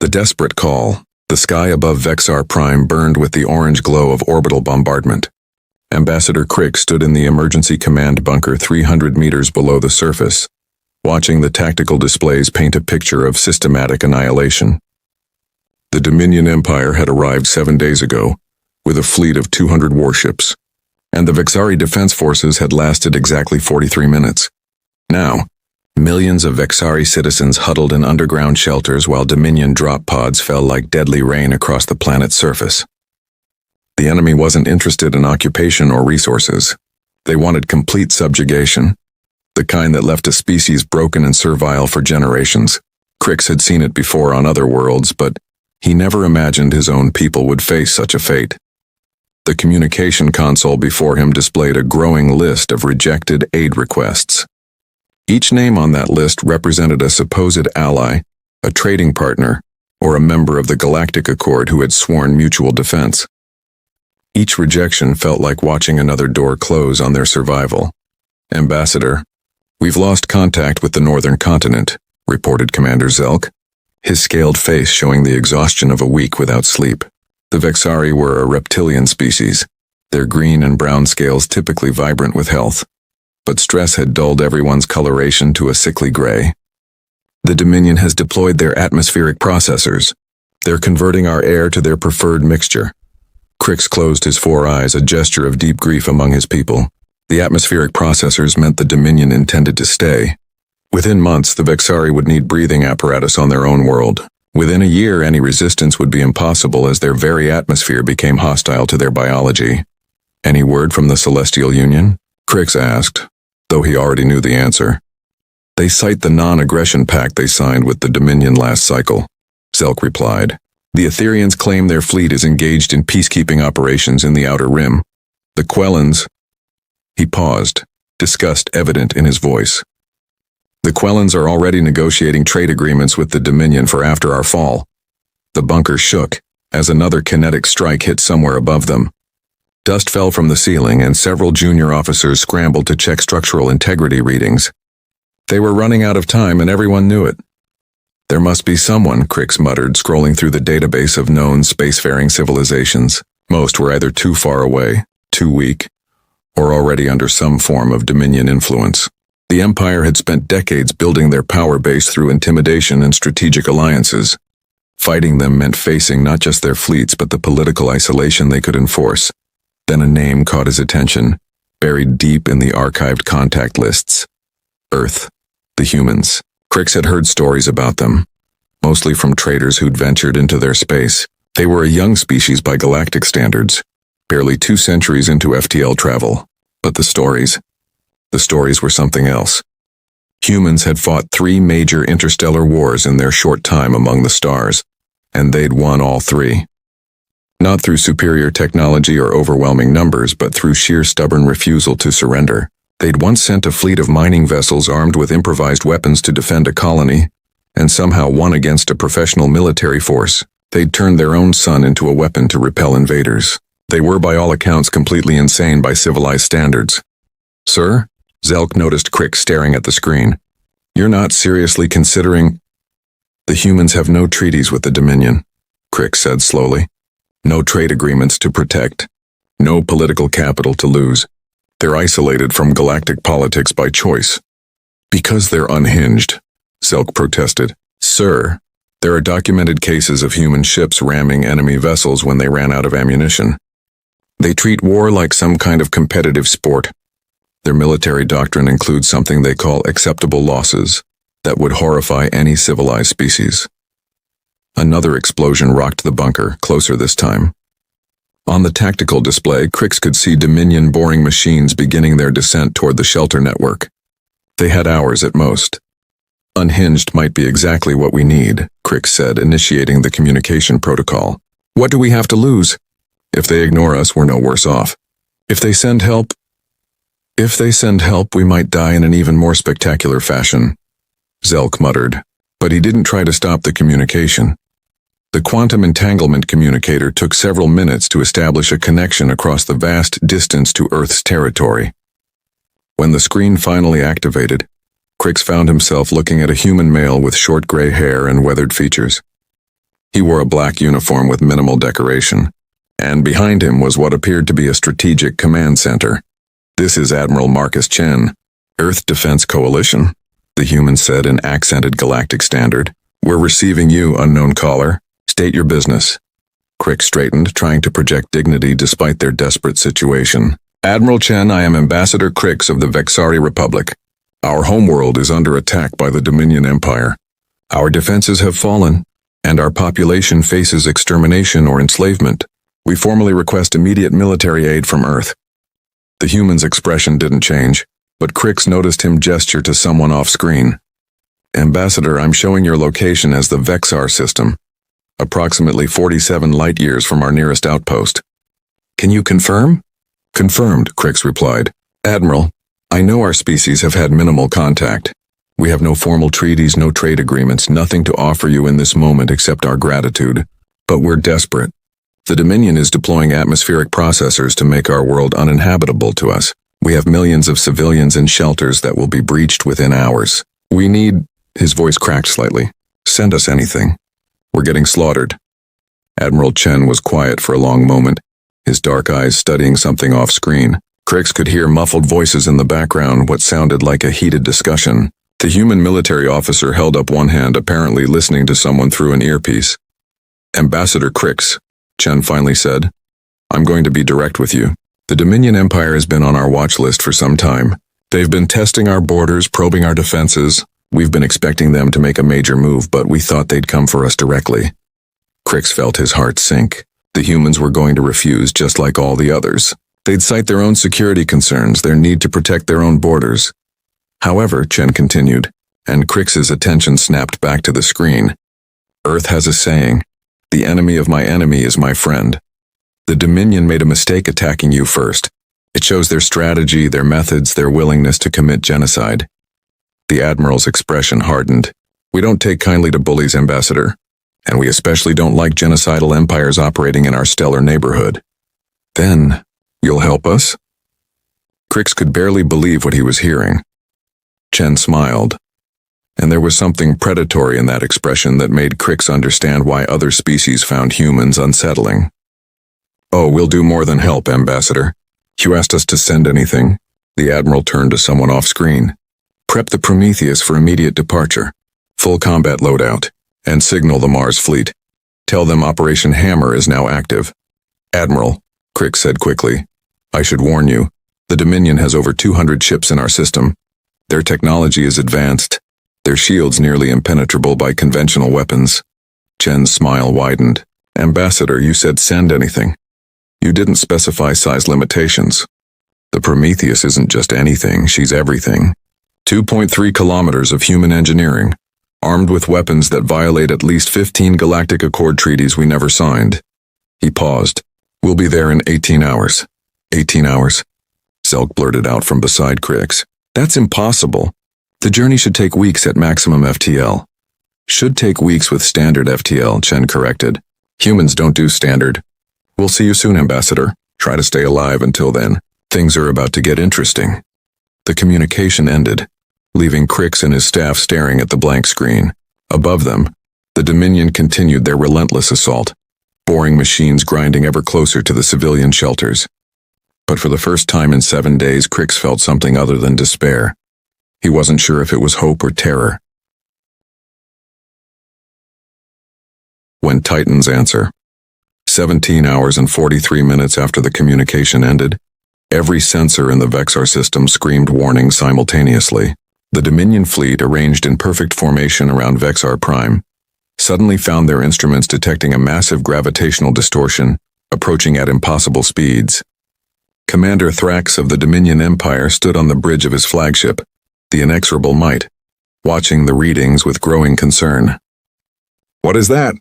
The desperate call. The sky above Vexar Prime burned with the orange glow of orbital bombardment. Ambassador Crick stood in the emergency command bunker 300 meters below the surface, watching the tactical displays paint a picture of systematic annihilation. The Dominion Empire had arrived 7 days ago, with a fleet of 200 warships, and the Vexari defense forces had lasted exactly 43 minutes. Now, millions of Vexari citizens huddled in underground shelters while Dominion drop pods fell like deadly rain across the planet's surface. The enemy wasn't interested in occupation or resources. They wanted complete subjugation, the kind that left a species broken and servile for generations. Crix had seen it before on other worlds, but he never imagined his own people would face such a fate. The communication console before him displayed a growing list of rejected aid requests. Each name on that list represented a supposed ally, a trading partner, or a member of the Galactic Accord who had sworn mutual defense. Each rejection felt like watching another door close on their survival. "Ambassador, we've lost contact with the northern continent," reported Commander Zelk, his scaled face showing the exhaustion of a week without sleep. The Vexari were a reptilian species, their green and brown scales typically vibrant with health. But stress had dulled everyone's coloration to a sickly gray. "The Dominion has deployed their atmospheric processors. They're converting our air to their preferred mixture." Crix closed his 4 eyes, a gesture of deep grief among his people. The atmospheric processors meant the Dominion intended to stay. Within months, the Vexari would need breathing apparatus on their own world. Within a year, any resistance would be impossible as their very atmosphere became hostile to their biology. "Any word from the Celestial Union?" Crix asked, though he already knew the answer. "They cite the non-aggression pact they signed with the Dominion last cycle," Zelk replied. "The Etherians claim their fleet is engaged in peacekeeping operations in the Outer Rim. The Quellans—" He paused, disgust evident in his voice. "The Quellans are already negotiating trade agreements with the Dominion for after our fall." The bunker shook as another kinetic strike hit somewhere above them. Dust fell from the ceiling and several junior officers scrambled to check structural integrity readings. They were running out of time and everyone knew it. "There must be someone," Crix muttered, scrolling through the database of known spacefaring civilizations. Most were either too far away, too weak, or already under some form of Dominion influence. The Empire had spent decades building their power base through intimidation and strategic alliances. Fighting them meant facing not just their fleets but the political isolation they could enforce. Then a name caught his attention, buried deep in the archived contact lists. Earth. The humans. Crix had heard stories about them, mostly from traders who'd ventured into their space. They were a young species by galactic standards, barely 2 centuries into FTL travel. But the stories were something else. Humans had fought 3 major interstellar wars in their short time among the stars, and they'd won all 3. Not through superior technology or overwhelming numbers, but through sheer stubborn refusal to surrender. They'd once sent a fleet of mining vessels armed with improvised weapons to defend a colony, and somehow won against a professional military force. They'd turned their own sun into a weapon to repel invaders. They were by all accounts completely insane by civilized standards. "Sir?" Zelk noticed Crix staring at the screen. "You're not seriously considering—" "The humans have no treaties with the Dominion," Crix said slowly. "No trade agreements to protect. No political capital to lose. They're isolated from galactic politics by choice." "Because they're unhinged," Zelk protested. "Sir, there are documented cases of human ships ramming enemy vessels when they ran out of ammunition. They treat war like some kind of competitive sport. Their military doctrine includes something they call acceptable losses that would horrify any civilized species." Another explosion rocked the bunker, closer this time. On the tactical display, Crix could see Dominion boring machines beginning their descent toward the shelter network. They had hours at most. "Unhinged might be exactly what we need," Crix said, initiating the communication protocol. "What do we have to lose? If they ignore us, we're no worse off. If they send help, we might die in an even more spectacular fashion," Zelk muttered, but he didn't try to stop the communication. The quantum entanglement communicator took several minutes to establish a connection across the vast distance to Earth's territory. When the screen finally activated, Crix found himself looking at a human male with short gray hair and weathered features. He wore a black uniform with minimal decoration, and behind him was what appeared to be a strategic command center. "This is Admiral Marcus Chen, Earth Defense Coalition," the human said in accented galactic standard. "We're receiving you, unknown caller. State your business." Crick straightened, trying to project dignity despite their desperate situation. "Admiral Chen, I am Ambassador Crix of the Vexari Republic. Our homeworld is under attack by the Dominion Empire. Our defenses have fallen, and our population faces extermination or enslavement. We formally request immediate military aid from Earth." The human's expression didn't change, but Crix noticed him gesture to someone off-screen. "Ambassador, I'm showing your location as the Vexar system, approximately 47 light-years from our nearest outpost. Can you confirm?" "Confirmed," Crix replied. "Admiral, I know our species have had minimal contact. We have no formal treaties, no trade agreements, nothing to offer you in this moment except our gratitude. But we're desperate. The Dominion is deploying atmospheric processors to make our world uninhabitable to us. We have millions of civilians in shelters that will be breached within hours. We need—" His voice cracked slightly. "Send us anything. We're getting slaughtered." Admiral Chen was quiet for a long moment, his dark eyes studying something off-screen. Crix could hear muffled voices in the background, what sounded like a heated discussion. The human military officer held up one hand, apparently listening to someone through an earpiece. "Ambassador Crix," Chen finally said, "I'm going to be direct with you. The Dominion Empire has been on our watch list for some time. They've been testing our borders, probing our defenses. We've been expecting them to make a major move, but we thought they'd come for us directly." Crix felt his heart sink. The humans were going to refuse just like all the others. They'd cite their own security concerns, their need to protect their own borders. "However," Chen continued, and Crix's attention snapped back to the screen, "Earth has a saying, 'The enemy of my enemy is my friend.' The Dominion made a mistake attacking you first. It shows their strategy, their methods, their willingness to commit genocide." The Admiral's expression hardened. "We don't take kindly to bullies, Ambassador, and we especially don't like genocidal empires operating in our stellar neighborhood." "Then, you'll help us?" Crix could barely believe what he was hearing. Chen smiled, and there was something predatory in that expression that made Crix understand why other species found humans unsettling. "Oh, we'll do more than help, Ambassador. You asked us to send anything." The Admiral turned to someone off-screen. "Prep the Prometheus for immediate departure, full combat loadout, and signal the Mars fleet. Tell them Operation Hammer is now active." "Admiral," Crix said quickly, "I should warn you, the Dominion has over 200 ships in our system. Their technology is advanced, their shields nearly impenetrable by conventional weapons." Chen's smile widened. "Ambassador, you said send anything. You didn't specify size limitations. The Prometheus isn't just anything, she's everything. 2.3 kilometers of human engineering, armed with weapons that violate at least 15 Galactic Accord treaties we never signed." He paused. "We'll be there in 18 hours. 18 hours? Zelk blurted out from beside Crix. "That's impossible. The journey should take weeks at maximum FTL." "Should take weeks with standard FTL," Chen corrected. "Humans don't do standard. We'll see you soon, Ambassador. Try to stay alive until then. Things are about to get interesting." The communication ended, leaving Crix and his staff staring at the blank screen. Above them, the Dominion continued their relentless assault, boring machines grinding ever closer to the civilian shelters. But for the first time in 7 days, Crix felt something other than despair. He wasn't sure if it was hope or terror. When Titans answer. 17 hours and 43 minutes after the communication ended, every sensor in the Vexar system screamed warning simultaneously. The Dominion fleet, arranged in perfect formation around Vexar Prime, suddenly found their instruments detecting a massive gravitational distortion approaching at impossible speeds. Commander Thrax of the Dominion Empire stood on the bridge of his flagship, the Inexorable Might, watching the readings with growing concern. "What is that?"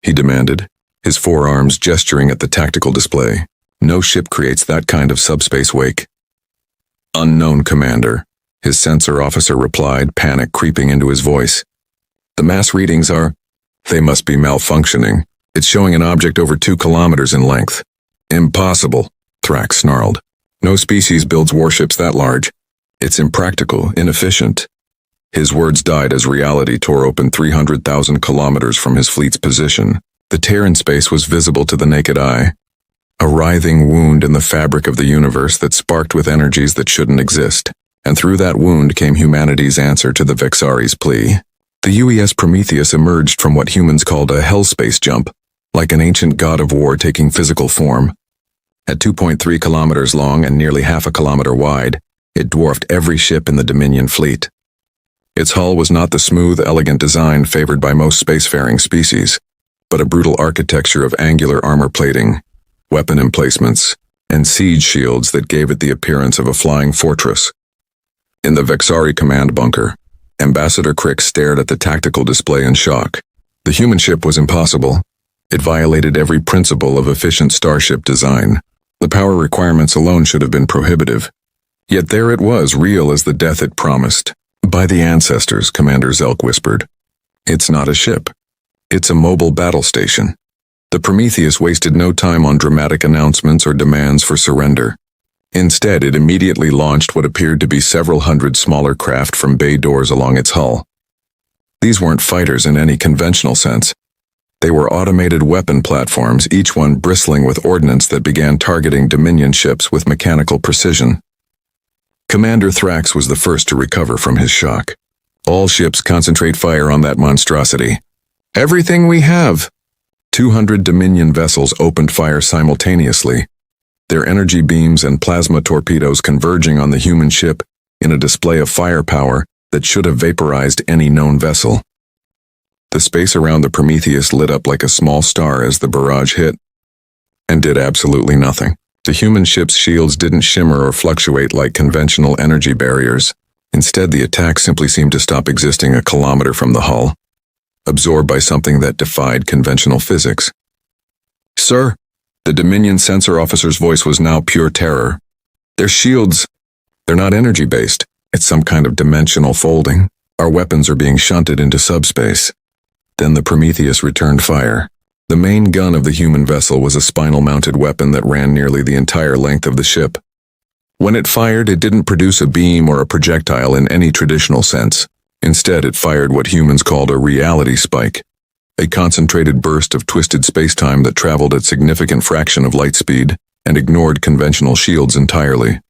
he demanded, his forearms gesturing at the tactical display. "No ship creates that kind of subspace wake." "Unknown, Commander," his sensor officer replied, panic creeping into his voice. "The mass readings are... they must be malfunctioning. It's showing an object over 2 kilometers in length." "Impossible," Thrax snarled. "No species builds warships that large. It's impractical, inefficient." His words died as reality tore open 300,000 kilometers from his fleet's position. The tear in space was visible to the naked eye. A writhing wound in the fabric of the universe that sparked with energies that shouldn't exist. And through that wound came humanity's answer to the Vexari's plea. The UES Prometheus emerged from what humans called a hellspace jump, like an ancient god of war taking physical form. At 2.3 kilometers long and nearly half a kilometer wide, it dwarfed every ship in the Dominion fleet. Its hull was not the smooth, elegant design favored by most spacefaring species, but a brutal architecture of angular armor plating, weapon emplacements, and siege shields that gave it the appearance of a flying fortress. In the Vexari command bunker, Ambassador Crick stared at the tactical display in shock. The human ship was impossible. It violated every principle of efficient starship design. The power requirements alone should have been prohibitive. Yet there it was, real as the death it promised. By the ancestors, Commander Zelk whispered. It's not a ship. It's a mobile battle station. The Prometheus wasted no time on dramatic announcements or demands for surrender. Instead, it immediately launched what appeared to be several hundred smaller craft from bay doors along its hull. These weren't fighters in any conventional sense. They were automated weapon platforms, each one bristling with ordnance that began targeting Dominion ships with mechanical precision. Commander Thrax was the first to recover from his shock. All ships concentrate fire on that monstrosity. Everything we have! 200 Dominion vessels opened fire simultaneously, their energy beams and plasma torpedoes converging on the human ship in a display of firepower that should have vaporized any known vessel. The space around the Prometheus lit up like a small star as the barrage hit, and did absolutely nothing. The human ship's shields didn't shimmer or fluctuate like conventional energy barriers. Instead, the attack simply seemed to stop existing a kilometer from the hull, absorbed by something that defied conventional physics. "Sir," the Dominion sensor officer's voice was now pure terror. "Their shields, they're not energy-based. It's some kind of dimensional folding. Our weapons are being shunted into subspace." Then the Prometheus returned fire. The main gun of the human vessel was a spinal-mounted weapon that ran nearly the entire length of the ship. When it fired, it didn't produce a beam or a projectile in any traditional sense. Instead, it fired what humans called a reality spike, a concentrated burst of twisted spacetime that traveled at significant fraction of light speed and ignored conventional shields entirely.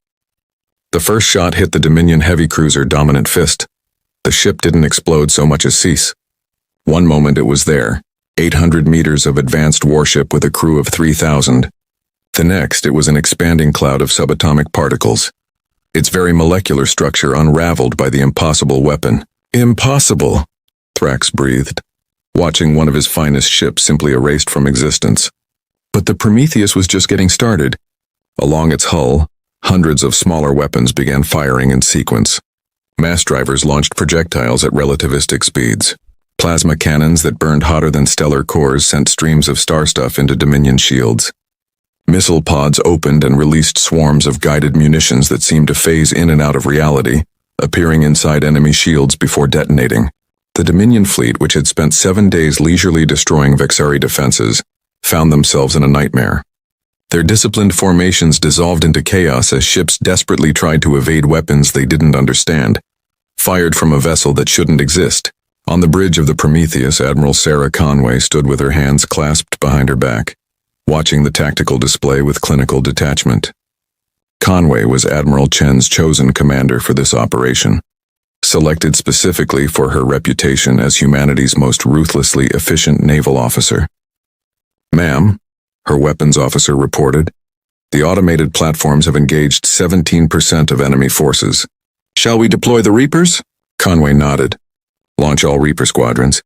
The first shot hit the Dominion heavy cruiser Dominant Fist. The ship didn't explode so much as cease. One moment it was there, 800 meters of advanced warship with a crew of 3,000. The next, it was an expanding cloud of subatomic particles, its very molecular structure unraveled by the impossible weapon. "Impossible," Thrax breathed, watching one of his finest ships simply erased from existence. But the Prometheus was just getting started. Along its hull, hundreds of smaller weapons began firing in sequence. Mass drivers launched projectiles at relativistic speeds. Plasma cannons that burned hotter than stellar cores sent streams of star stuff into Dominion shields. Missile pods opened and released swarms of guided munitions that seemed to phase in and out of reality, appearing inside enemy shields before detonating. The Dominion fleet, which had spent 7 days leisurely destroying Vexari defenses, found themselves in a nightmare. Their disciplined formations dissolved into chaos as ships desperately tried to evade weapons they didn't understand, fired from a vessel that shouldn't exist. On the bridge of the Prometheus, Admiral Sarah Conway stood with her hands clasped behind her back, watching the tactical display with clinical detachment. Conway was Admiral Chen's chosen commander for this operation, selected specifically for her reputation as humanity's most ruthlessly efficient naval officer. "Ma'am," her weapons officer reported, "the automated platforms have engaged 17% of enemy forces. Shall we deploy the Reapers?" Conway nodded. "Launch all Reaper squadrons.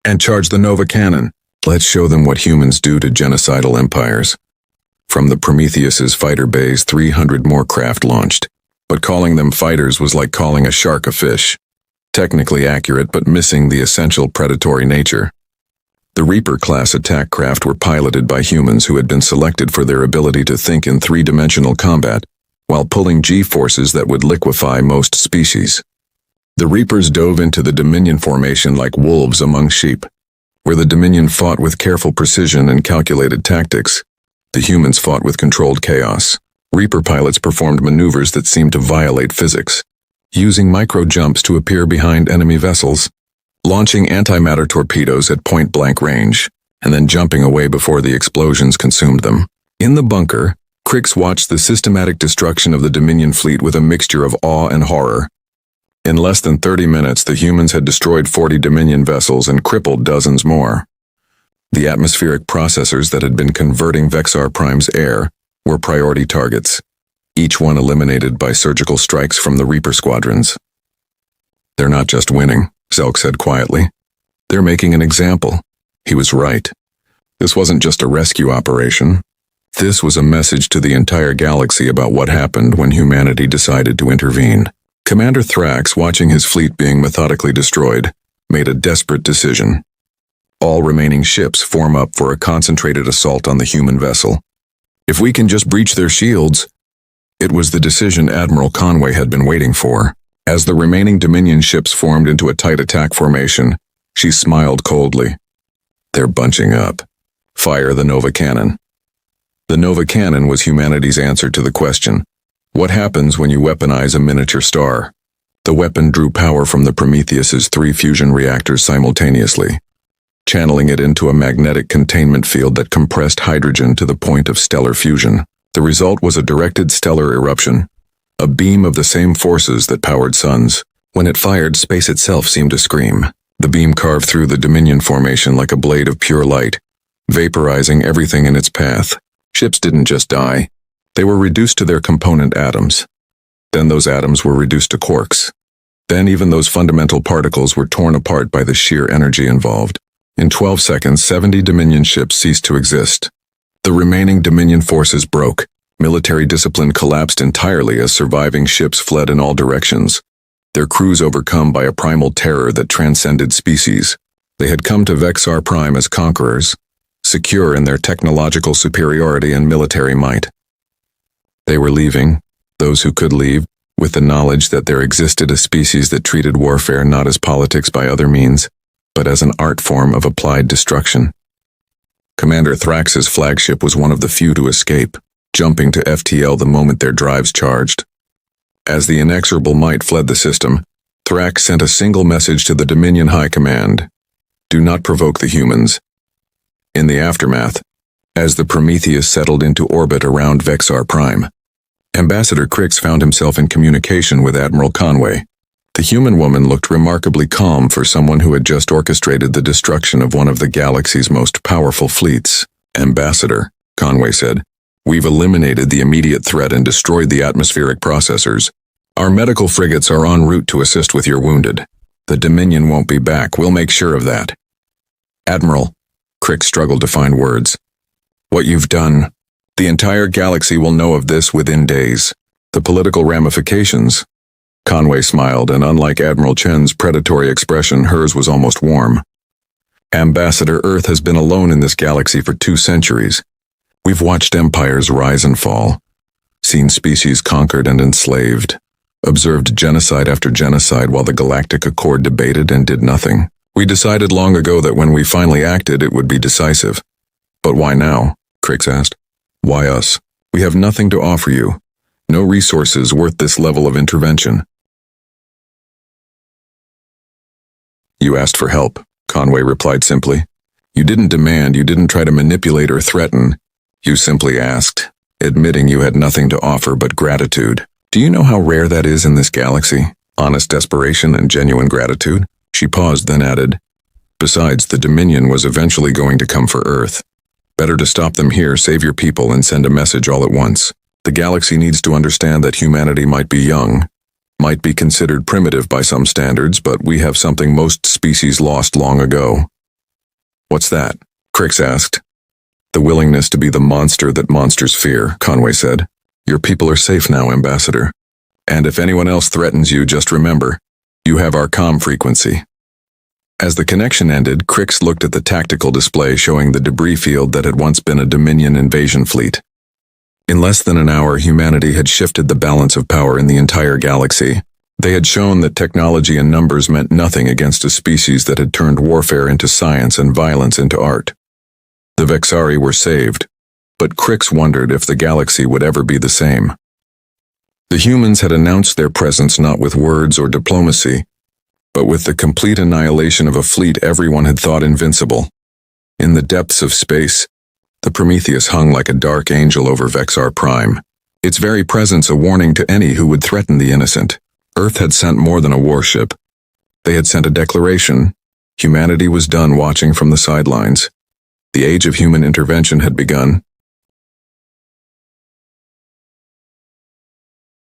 And charge the Nova cannon. Let's show them what humans do to genocidal empires." From the Prometheus's fighter bays, 300 more craft launched, but calling them fighters was like calling a shark a fish. Technically accurate, but missing the essential predatory nature. The Reaper-class attack craft were piloted by humans who had been selected for their ability to think in three-dimensional combat, while pulling G-forces that would liquefy most species. The Reapers dove into the Dominion formation like wolves among sheep. Where the Dominion fought with careful precision and calculated tactics, the humans fought with controlled chaos. Reaper pilots performed maneuvers that seemed to violate physics. using micro-jumps to appear behind enemy vessels, launching antimatter torpedoes at point-blank range, and then jumping away before the explosions consumed them. In the bunker, Crix watched the systematic destruction of the Dominion fleet with a mixture of awe and horror. In less than 30 minutes, the humans had destroyed 40 Dominion vessels and crippled dozens more. The atmospheric processors that had been converting Vexar Prime's air were priority targets, each one eliminated by surgical strikes from the Reaper squadrons. "They're not just winning," Zelk said quietly. "They're making an example." He was right. This wasn't just a rescue operation. This was a message to the entire galaxy about what happened when humanity decided to intervene. Commander Thrax, watching his fleet being methodically destroyed, made a desperate decision. All remaining ships form up for a concentrated assault on the human vessel. If we can just breach their shields. It was the decision Admiral Conway had been waiting for. As the remaining Dominion ships formed into a tight attack formation, she smiled coldly. "They're bunching up. Fire the Nova Cannon." The Nova Cannon was humanity's answer to the question, what happens when you weaponize a miniature star? The weapon drew power from the Prometheus's 3 fusion reactors simultaneously, channeling it into a magnetic containment field that compressed hydrogen to the point of stellar fusion. The result was a directed stellar eruption, a beam of the same forces that powered suns. When it fired, space itself seemed to scream. The beam carved through the Dominion formation like a blade of pure light, vaporizing everything in its path. Ships didn't just die. They were reduced to their component atoms. Then those atoms were reduced to quarks. Then even those fundamental particles were torn apart by the sheer energy involved. In 12 seconds, 70 Dominion ships ceased to exist. The remaining Dominion forces broke. Military discipline collapsed entirely as surviving ships fled in all directions, their crews overcome by a primal terror that transcended species. They had come to Vexar Prime as conquerors, secure in their technological superiority and military might. They were leaving, those who could leave, with the knowledge that there existed a species that treated warfare not as politics by other means, but as an art form of applied destruction. Commander Thrax's flagship was one of the few to escape, jumping to FTL the moment their drives charged. As the inexorable might fled the system, Thrax sent a single message to the Dominion High Command: do not provoke the humans. In the aftermath, as the Prometheus settled into orbit around Vexar Prime, Ambassador Crix found himself in communication with Admiral Conway. The human woman looked remarkably calm for someone who had just orchestrated the destruction of one of the galaxy's most powerful fleets. "Ambassador," Conway said, "we've eliminated the immediate threat and destroyed the atmospheric processors. Our medical frigates are en route to assist with your wounded. The Dominion won't be back, we'll make sure of that." "Admiral," Crix struggled to find words. "What you've done. The entire galaxy will know of this within days. The political ramifications." Conway smiled, and unlike Admiral Chen's predatory expression, hers was almost warm. "Ambassador, Earth has been alone in this galaxy for 2 centuries. We've watched empires rise and fall, seen species conquered and enslaved, observed genocide after genocide while the Galactic Accord debated and did nothing. We decided long ago that when we finally acted, it would be decisive." "But why now?" Crix asked. "Why us? We have nothing to offer you. No resources worth this level of intervention." "You asked for help," Conway replied simply. "You didn't demand, you didn't try to manipulate or threaten. You simply asked, admitting you had nothing to offer but gratitude. Do you know how rare that is in this galaxy? Honest desperation and genuine gratitude?" She paused, then added, "Besides, the Dominion was eventually going to come for Earth. Better to stop them here, save your people, and send a message all at once. The galaxy needs to understand that humanity might be young, might be considered primitive by some standards, but we have something most species lost long ago." "What's that?" Crix asked. "The willingness to be the monster that monsters fear," Conway said. "Your people are safe now, Ambassador. And if anyone else threatens you, just remember, you have our comm frequency." As the connection ended, Crix looked at the tactical display showing the debris field that had once been a Dominion invasion fleet. In less than an hour, humanity had shifted the balance of power in the entire galaxy. They had shown that technology and numbers meant nothing against a species that had turned warfare into science and violence into art. The Vexari were saved, but Crix wondered if the galaxy would ever be the same. The humans had announced their presence not with words or diplomacy, but with the complete annihilation of a fleet everyone had thought invincible. In the depths of space, the Prometheus hung like a dark angel over Vexar Prime, its very presence a warning to any who would threaten the innocent. Earth had sent more than a warship. They had sent a declaration. Humanity was done watching from the sidelines. The age of human intervention had begun,